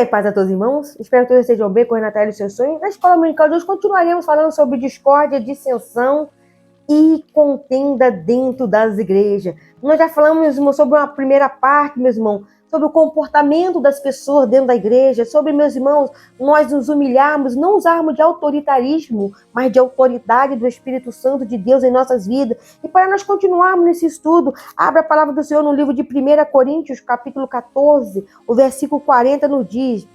E paz a todos os irmãos, espero que todos estejam bem, correndo atrás dos seus sonhos. Na Escola Dominical de hoje continuaremos falando sobre discórdia, dissensão e contenda dentro das igrejas. Nós já falamos, irmão, sobre uma primeira parte, meus irmãos, sobre o comportamento das pessoas dentro da igreja, sobre, meus irmãos, nós nos humilharmos, não usarmos de autoritarismo, mas de autoridade do Espírito Santo de Deus em nossas vidas. E para nós continuarmos nesse estudo, abra a palavra do Senhor no livro de 1 Coríntios, capítulo 14, o versículo 40 nos diz: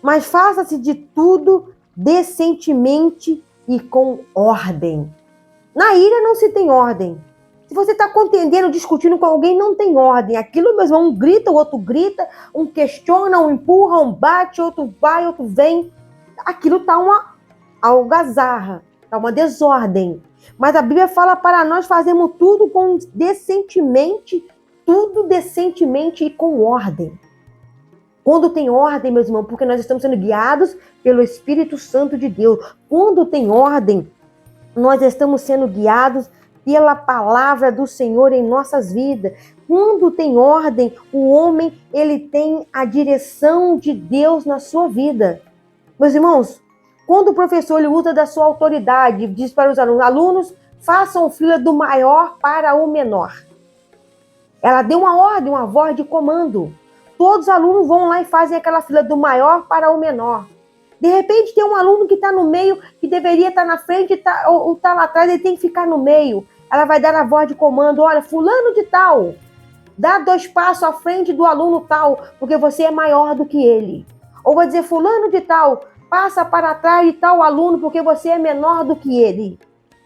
mas faça-se de tudo decentemente e com ordem. Na ira não se tem ordem. Se você está contendendo, discutindo com alguém, não tem ordem. Aquilo mesmo, um grita, o outro grita, um questiona, um empurra, um bate, outro vai, outro vem. Aquilo está uma algazarra, está uma desordem. Mas a Bíblia fala para nós fazermos tudo decentemente e com ordem. Quando tem ordem, meus irmãos, porque nós estamos sendo guiados pelo Espírito Santo de Deus. Quando tem ordem, nós estamos sendo guiados pela palavra do Senhor em nossas vidas. Quando tem ordem, o homem, ele tem a direção de Deus na sua vida. Meus irmãos, quando o professor ele usa da sua autoridade, diz para os alunos, façam fila do maior para o menor. Ela deu uma ordem, uma voz de comando. Todos os alunos vão lá e fazem aquela fila do maior para o menor. De repente tem um aluno que está no meio, que deveria estar na frente, ou está lá atrás, ele tem que ficar no meio. Ela vai dar a voz de comando: olha, fulano de tal, dá 2 passos à frente do aluno tal, porque você é maior do que ele. Ou vai dizer: fulano de tal, passa para trás de tal aluno, porque você é menor do que ele.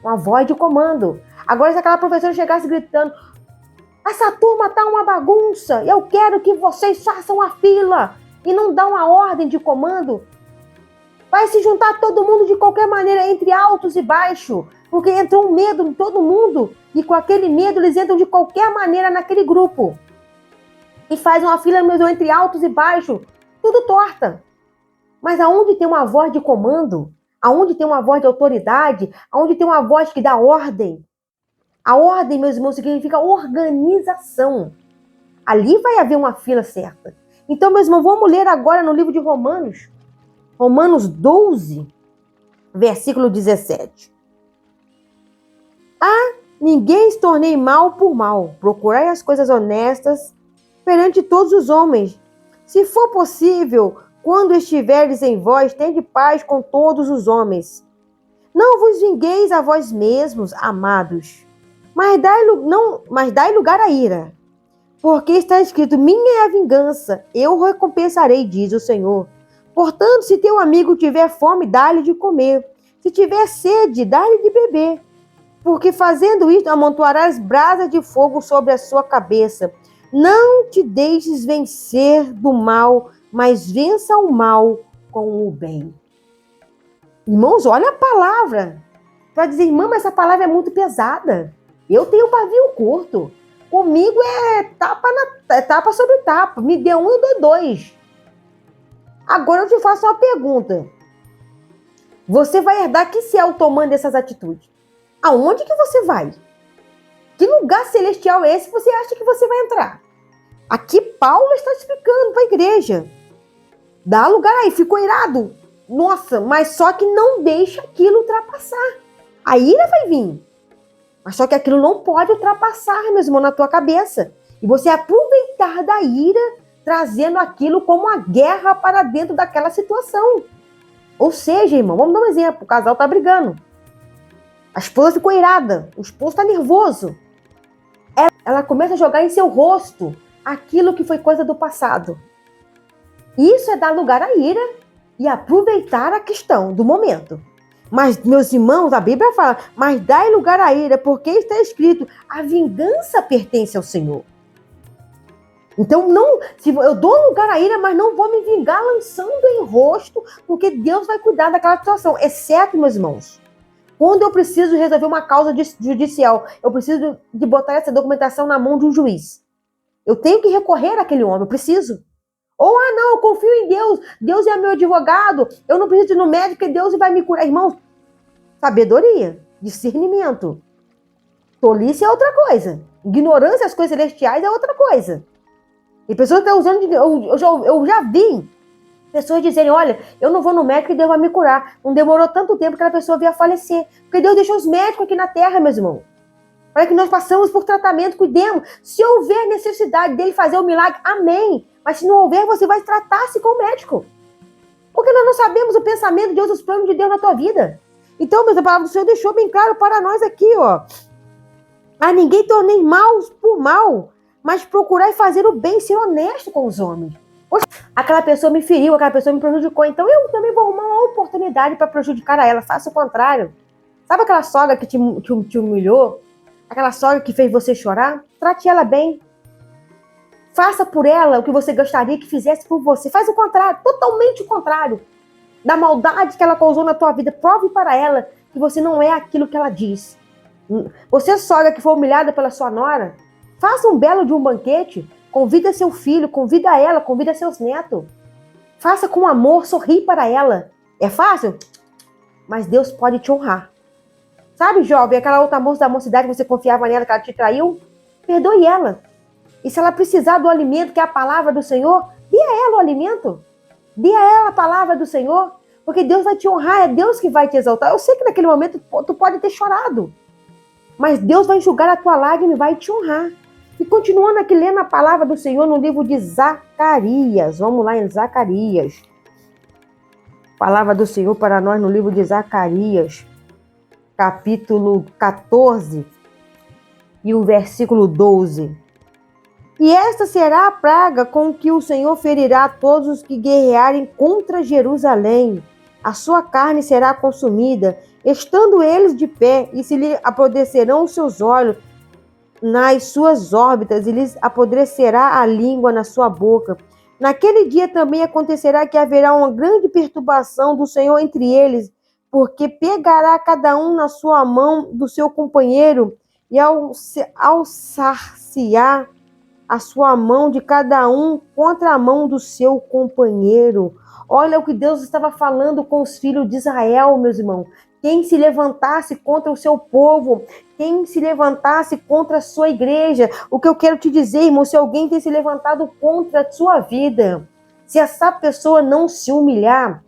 Uma voz de comando. Agora, se aquela professora chegasse gritando: essa turma tá uma bagunça, eu quero que vocês façam a fila, e não dá uma ordem de comando, vai se juntar todo mundo de qualquer maneira, entre altos e baixos, porque entra um medo em todo mundo, e com aquele medo eles entram de qualquer maneira naquele grupo, e faz uma fila entre altos e baixos, tudo torta. Mas aonde tem uma voz de comando, aonde tem uma voz de autoridade, aonde tem uma voz que dá ordem, a ordem, meus irmãos, significa organização. Ali vai haver uma fila certa. Então, meus irmãos, vamos ler agora no livro de Romanos. Romanos 12, versículo 17. Ninguém se tornei mal por mal. Procurai as coisas honestas perante todos os homens. Se for possível, quando estiveres em vós, tende paz com todos os homens. Não vos vingueis a vós mesmos, amados, mas dai lugar à ira. Porque está escrito: minha é a vingança, eu recompensarei, diz o Senhor. Portanto, se teu amigo tiver fome, dá-lhe de comer. Se tiver sede, dá-lhe de beber. Porque fazendo isto, amontoarás brasas de fogo sobre a sua cabeça. Não te deixes vencer do mal, mas vença o mal com o bem. Irmãos, olha a palavra. Para dizer: irmã, mas essa palavra é muito pesada. Eu tenho pavio curto. Comigo é tapa sobre tapa. Me dê 1, eu dou 2. Agora eu te faço uma pergunta. Você vai herdar que céu tomando essas atitudes? Aonde que você vai? Que lugar celestial é esse que você acha que você vai entrar? Aqui Paulo está explicando para a igreja. Dá lugar aí, ficou irado. Nossa, mas só que não deixa aquilo ultrapassar. A ira vai vir. Mas só que aquilo não pode ultrapassar, meus irmãos, na tua cabeça. E você aproveitar da ira, trazendo aquilo como uma guerra para dentro daquela situação. Ou seja, irmão, vamos dar um exemplo. O casal está brigando. A esposa ficou irada. O esposo está nervoso. Ela começa a jogar em seu rosto aquilo que foi coisa do passado. Isso é dar lugar à ira e aproveitar a questão do momento. Mas, meus irmãos, a Bíblia fala: mas dai lugar à ira, porque está escrito: a vingança pertence ao Senhor. Então, se eu dou lugar à ira, mas não vou me vingar lançando em rosto, porque Deus vai cuidar daquela situação. Exceto, meus irmãos, quando eu preciso resolver uma causa judicial, eu preciso de botar essa documentação na mão de um juiz. Eu tenho que recorrer àquele homem, eu preciso. Ou, não, eu confio em Deus, Deus é meu advogado, eu não preciso ir no médico e Deus vai me curar. Irmãos, sabedoria, discernimento. Tolice é outra coisa. Ignorância às coisas celestiais é outra coisa. E pessoas que estão usando, eu já vi Pessoas dizerem, olha, eu não vou no médico e Deus vai me curar. Não demorou tanto tempo que aquela pessoa veio a falecer. Porque Deus deixou os médicos aqui na terra, meus irmãos. Para que nós passamos por tratamento, cuidemos. Se houver necessidade dele fazer o milagre, amém. Mas se não houver, você vai tratar-se com o médico. Porque nós não sabemos o pensamento de Deus, os planos de Deus na tua vida. Então, a palavra do Senhor deixou bem claro para nós aqui, ó. A ninguém tornei mal por mal, mas procurai fazer o bem, ser honesto com os homens. Poxa, aquela pessoa me feriu, aquela pessoa me prejudicou, então eu também vou arrumar uma oportunidade para prejudicar a ela. Faça o contrário. Sabe aquela sogra que te humilhou? Aquela sogra que fez você chorar? Trate ela bem. Faça por ela o que você gostaria que fizesse por você. Faz o contrário, totalmente o contrário. Da maldade que ela causou na tua vida, prove para ela que você não é aquilo que ela diz. Você, sogra que foi humilhada pela sua nora, faça um belo de um banquete, convida seu filho, convida ela, convida seus netos. Faça com amor, sorri para ela. É fácil? Mas Deus pode te honrar. Sabe, jovem, aquela outra moça da mocidade que você confiava nela, que ela te traiu? Perdoe ela. E se ela precisar do alimento, que é a palavra do Senhor, dê a ela o alimento. Dê a ela a palavra do Senhor, porque Deus vai te honrar, é Deus que vai te exaltar. Eu sei que naquele momento tu pode ter chorado, mas Deus vai enxugar a tua lágrima e vai te honrar. E continuando aqui lendo a palavra do Senhor no livro de Zacarias. Vamos lá em Zacarias. Palavra do Senhor para nós no livro de Zacarias, capítulo 14 e o versículo 12. E esta será a praga com que o Senhor ferirá a todos os que guerrearem contra Jerusalém. A sua carne será consumida, estando eles de pé, e se lhe apodrecerão os seus olhos nas suas órbitas, e lhes apodrecerá a língua na sua boca. Naquele dia também acontecerá que haverá uma grande perturbação do Senhor entre eles, porque pegará cada um na sua mão do seu companheiro, e alçar-se-á a sua mão de cada um contra a mão do seu companheiro. Olha o que Deus estava falando com os filhos de Israel, meus irmãos. Quem se levantasse contra o seu povo, quem se levantasse contra a sua igreja. O que eu quero te dizer, irmão, se alguém tem se levantado contra a sua vida, se essa pessoa não se humilhar,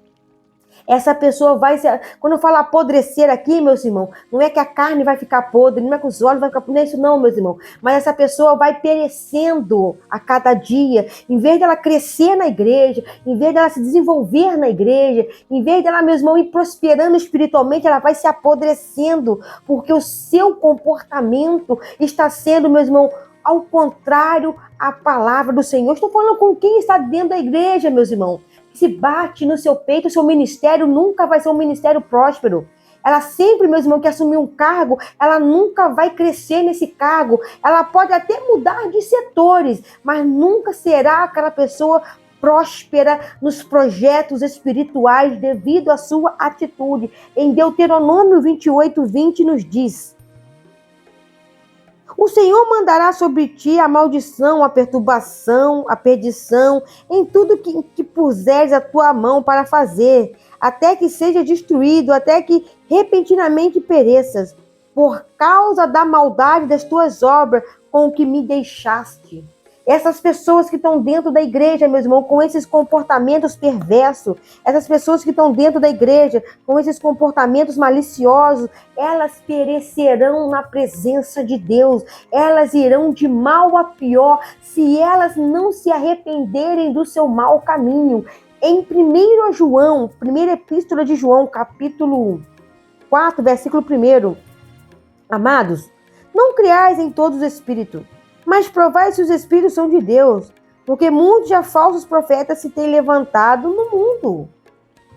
essa pessoa vai se... Quando eu falo apodrecer aqui, meus irmãos, não é que a carne vai ficar podre, não é que os olhos vão ficar podres, não é isso não, meus irmãos. Mas essa pessoa vai perecendo a cada dia. Em vez dela crescer na igreja, em vez dela se desenvolver na igreja, em vez dela, meu irmão, ir prosperando espiritualmente, ela vai se apodrecendo, porque o seu comportamento está sendo, meu irmão, ao contrário à palavra do Senhor. Estou falando com quem está dentro da igreja, meus irmãos. Se bate no seu peito, o seu ministério nunca vai ser um ministério próspero. Ela sempre, meu irmão, que assumir um cargo, ela nunca vai crescer nesse cargo. Ela pode até mudar de setores, mas nunca será aquela pessoa próspera nos projetos espirituais devido à sua atitude. Em Deuteronômio 28:20 nos diz: o Senhor mandará sobre ti a maldição, a perturbação, a perdição, em tudo que puseres a tua mão para fazer, até que seja destruído, até que repentinamente pereças, por causa da maldade das tuas obras com que me deixaste. Essas pessoas que estão dentro da igreja, meu irmão, com esses comportamentos perversos, essas pessoas que estão dentro da igreja com esses comportamentos maliciosos, elas perecerão na presença de Deus. Elas irão de mal a pior se elas não se arrependerem do seu mau caminho. Em 1 João, primeira epístola de João, capítulo 4, versículo 1. Amados, não criais em todos os espíritos, mas provai se os espíritos são de Deus, porque muitos já falsos profetas se têm levantado no mundo.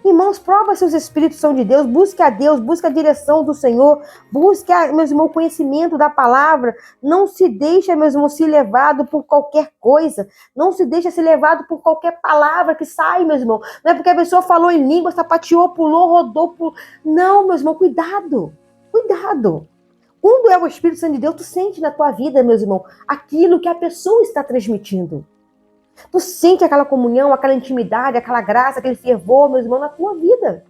Irmãos, prova se os espíritos são de Deus, busque a Deus, busque a direção do Senhor, busque, meus irmãos, o conhecimento da palavra. Não se deixe, meus irmãos, ser levado por qualquer coisa, não se deixe ser levado por qualquer palavra que sai, meus irmãos. Não é porque a pessoa falou em língua, sapateou, pulou, rodou, Não, meus irmãos, cuidado, cuidado. Quando é o Espírito Santo de Deus, tu sente na tua vida, meus irmãos, aquilo que a pessoa está transmitindo. Tu sente aquela comunhão, aquela intimidade, aquela graça, aquele fervor, meus irmãos, na tua vida.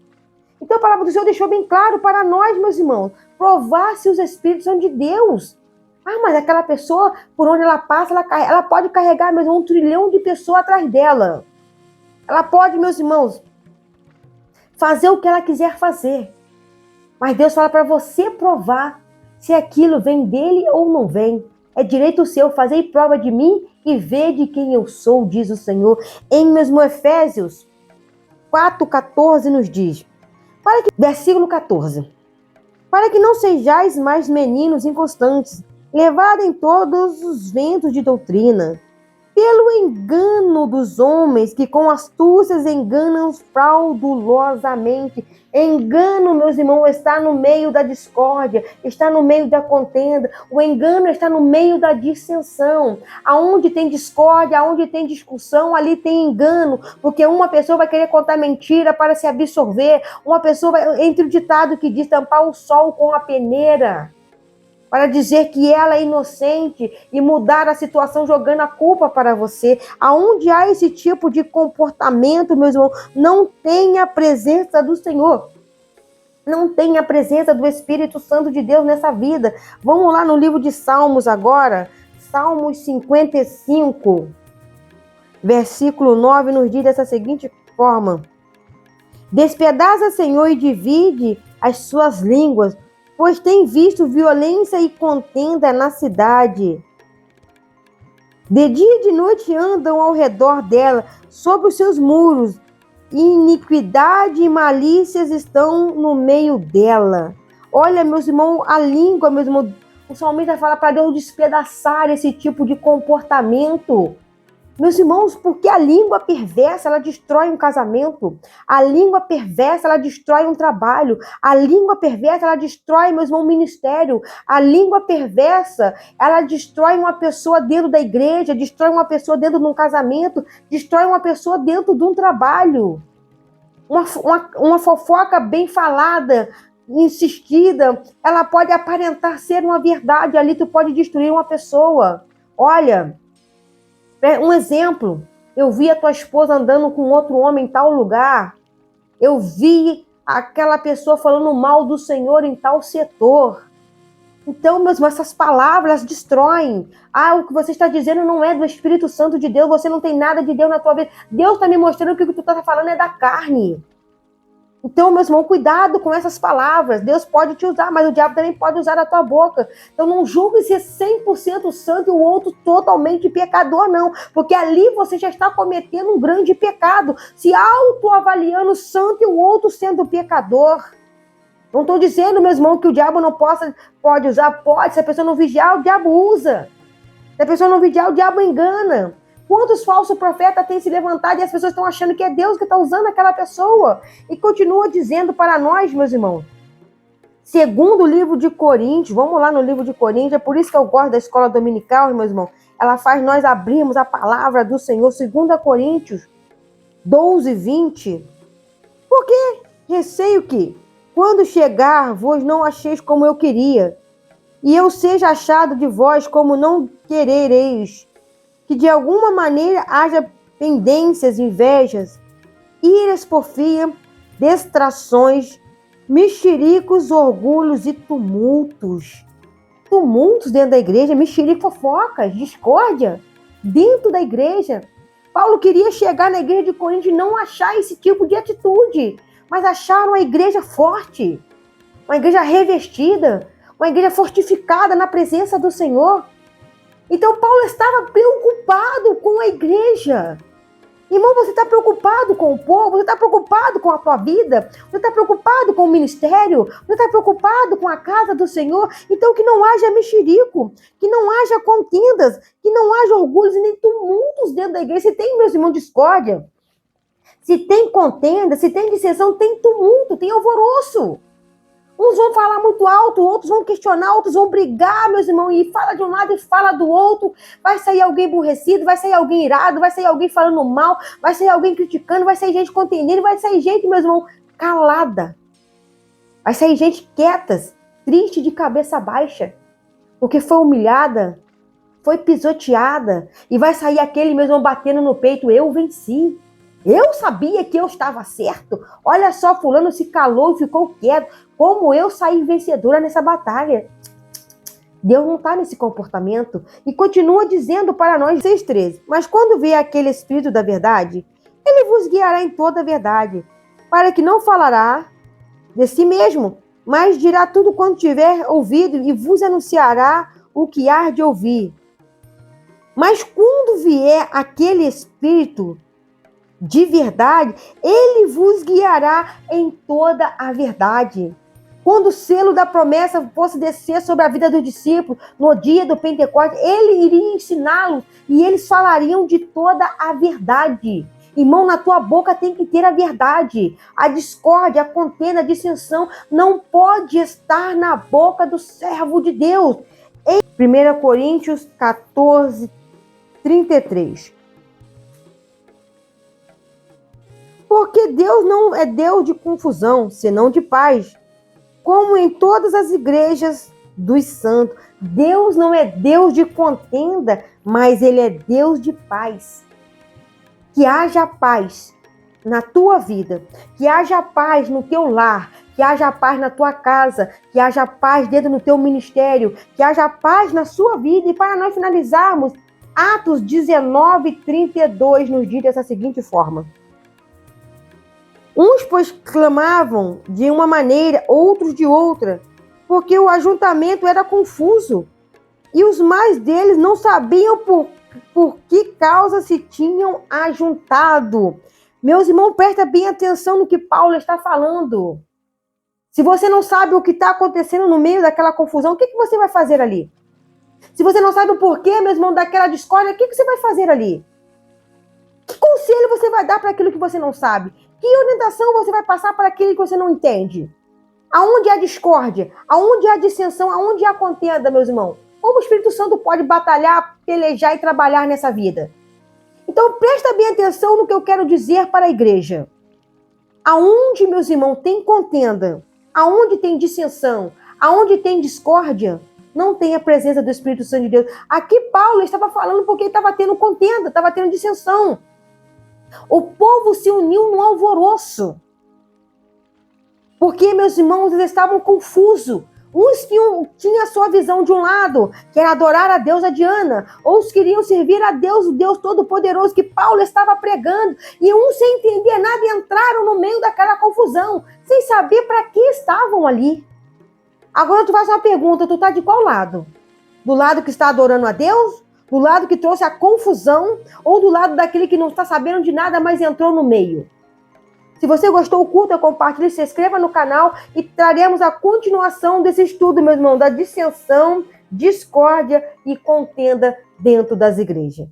Então a palavra do Senhor deixou bem claro para nós, meus irmãos, provar se os Espíritos são de Deus. Ah, mas aquela pessoa, por onde ela passa, ela pode carregar, meus irmãos, 1 trilhão de pessoas atrás dela. Ela pode, meus irmãos, fazer o que ela quiser fazer. Mas Deus fala para você provar se aquilo vem dele ou não vem. É direito seu, fazei prova de mim e ver de quem eu sou, diz o Senhor. Em mesmo Efésios 4,14 nos diz, versículo 14, para que não sejais mais meninos inconstantes, levados em todos os ventos de doutrina, pelo engano dos homens que com astúcias enganam fraudulosamente. Engano, meus irmãos, está no meio da discórdia, está no meio da contenda. O engano está no meio da dissensão. Aonde tem discórdia, aonde tem discussão, ali tem engano, porque uma pessoa vai querer contar mentira para se absorver. Uma pessoa vai, entre o ditado que diz, tampar o sol com a peneira, para dizer que ela é inocente e mudar a situação jogando a culpa para você. Aonde há esse tipo de comportamento, meus irmãos, não tem a presença do Senhor. Não tem a presença do Espírito Santo de Deus nessa vida. Vamos lá no livro de Salmos agora. Salmos 55, versículo 9, nos diz dessa seguinte forma: despedaça, Senhor, e divide as suas línguas, pois tem visto violência e contenda na cidade. De dia e de noite andam ao redor dela, sobre os seus muros. Iniquidade e malícias estão no meio dela. Olha, meus irmãos, a língua, meus irmãos, o salmista fala para Deus despedaçar esse tipo de comportamento. Meus irmãos, porque a língua perversa, ela destrói um casamento. A língua perversa, ela destrói um trabalho. A língua perversa, ela destrói, meus irmãos, um ministério. A língua perversa, ela destrói uma pessoa dentro da igreja, destrói uma pessoa dentro de um casamento, destrói uma pessoa dentro de um trabalho. Uma fofoca bem falada, insistida, ela pode aparentar ser uma verdade. Ali tu pode destruir uma pessoa. Olha, um exemplo, eu vi a tua esposa andando com outro homem em tal lugar, eu vi aquela pessoa falando mal do Senhor em tal setor. Então, meus irmãos, essas palavras destroem. O que você está dizendo não é do Espírito Santo de Deus, você não tem nada de Deus na tua vida. Deus está me mostrando que o que tu está falando é da carne. Então, meus irmãos, cuidado com essas palavras. Deus pode te usar, mas o diabo também pode usar a tua boca. Então, não julgue ser 100% santo e o outro totalmente pecador, não. Porque ali você já está cometendo um grande pecado, se autoavaliando santo e o outro sendo pecador. Não estou dizendo, meus irmãos, que o diabo não pode usar. Pode. Se a pessoa não vigiar, o diabo usa. Se a pessoa não vigiar, o diabo engana. Quantos falsos profetas têm se levantado e as pessoas estão achando que é Deus que está usando aquela pessoa? E continua dizendo para nós, meus irmãos, segundo o livro de Coríntios, vamos lá no livro de Coríntios, é por isso que eu gosto da escola dominical, meus irmãos, ela faz nós abrirmos a palavra do Senhor, 2 Coríntios 12, 20. Porque receio que, quando chegar, vos não acheis como eu queria, e eu seja achado de vós como não querereis, que de alguma maneira haja pendências, invejas, iras, porfia, distrações, mexericos, orgulhos e tumultos. Tumultos dentro da igreja, mexerico, fofocas, discórdia dentro da igreja. Paulo queria chegar na igreja de Corinto e não achar esse tipo de atitude, mas achar uma igreja forte, uma igreja revestida, uma igreja fortificada na presença do Senhor. Então, Paulo estava preocupado com a igreja. Irmão, você está preocupado com o povo? Você está preocupado com a tua vida? Você está preocupado com o ministério? Você está preocupado com a casa do Senhor? Então, que não haja mexerico, que não haja contendas, que não haja orgulhos e nem tumultos dentro da igreja. Se tem, meus irmãos, discórdia, se tem contenda, se tem dissensão, tem tumulto, tem alvoroço. Uns vão falar muito alto, outros vão questionar, outros vão brigar, meus irmãos, e fala de um lado e fala do outro. Vai sair alguém aborrecido, vai sair alguém irado, vai sair alguém falando mal, vai sair alguém criticando, vai sair gente contendendo, vai sair gente, meus irmãos, calada. Vai sair gente quieta, triste, de cabeça baixa, porque foi humilhada, foi pisoteada, e vai sair aquele, meus irmãos, batendo no peito: eu venci. Eu sabia que eu estava certo. Olha só, fulano se calou e ficou quieto. Como eu saí vencedora nessa batalha. Deus não está nesse comportamento. E continua dizendo para nós, 6,13. Mas quando vier aquele Espírito da verdade, Ele vos guiará em toda a verdade, para que não falará de si mesmo, mas dirá tudo quanto tiver ouvido e vos anunciará o que há de ouvir. Mas quando vier aquele Espírito de verdade, ele vos guiará em toda a verdade. Quando o selo da promessa fosse descer sobre a vida do discípulo no dia do Pentecostes, ele iria ensiná-los e eles falariam de toda a verdade. Irmão, na tua boca tem que ter a verdade. A discórdia, a contenda, a dissensão não pode estar na boca do servo de Deus. Em 1 Coríntios 14, 33. Porque Deus não é Deus de confusão, senão de paz. Como em todas as igrejas dos santos, Deus não é Deus de contenda, mas Ele é Deus de paz. Que haja paz na tua vida, que haja paz no teu lar, que haja paz na tua casa, que haja paz dentro do teu ministério, que haja paz na sua vida. E para nós finalizarmos, Atos 19, 32 nos diz dessa seguinte forma. Uns, pois, clamavam de uma maneira, outros de outra, porque o ajuntamento era confuso, e os mais deles não sabiam por que causa se tinham ajuntado. Meus irmãos, presta bem atenção no que Paulo está falando. Se você não sabe o que está acontecendo no meio daquela confusão, o que você vai fazer ali? Se você não sabe o porquê, meu irmão, daquela discórdia, o que você vai fazer ali? Que conselho você vai dar para aquilo que você não sabe? Que orientação você vai passar para aquilo que você não entende? Aonde há discórdia? Aonde há dissensão? Aonde há contenda, meus irmãos? Como o Espírito Santo pode batalhar, pelejar e trabalhar nessa vida? Então, presta bem atenção no que eu quero dizer para a igreja. Aonde, meus irmãos, tem contenda, aonde tem dissensão, aonde tem discórdia, não tem a presença do Espírito Santo de Deus. Aqui Paulo estava falando porque estava tendo contenda, estava tendo dissensão. O povo se uniu no alvoroço. Porque, meus irmãos, eles estavam confusos. Uns tinham a sua visão de um lado, que era adorar a deusa Diana. Outros queriam servir a Deus, o Deus Todo-Poderoso que Paulo estava pregando. E uns, sem entender nada, entraram no meio daquela confusão, sem saber para que estavam ali. Agora tu faz uma pergunta, tu está de qual lado? Do lado que está adorando a Deus? Do lado que trouxe a confusão? Ou do lado daquele que não está sabendo de nada, mas entrou no meio? Se você gostou, curta, compartilhe, se inscreva no canal e traremos a continuação desse estudo, meu irmão, da dissensão, discórdia e contenda dentro das igrejas.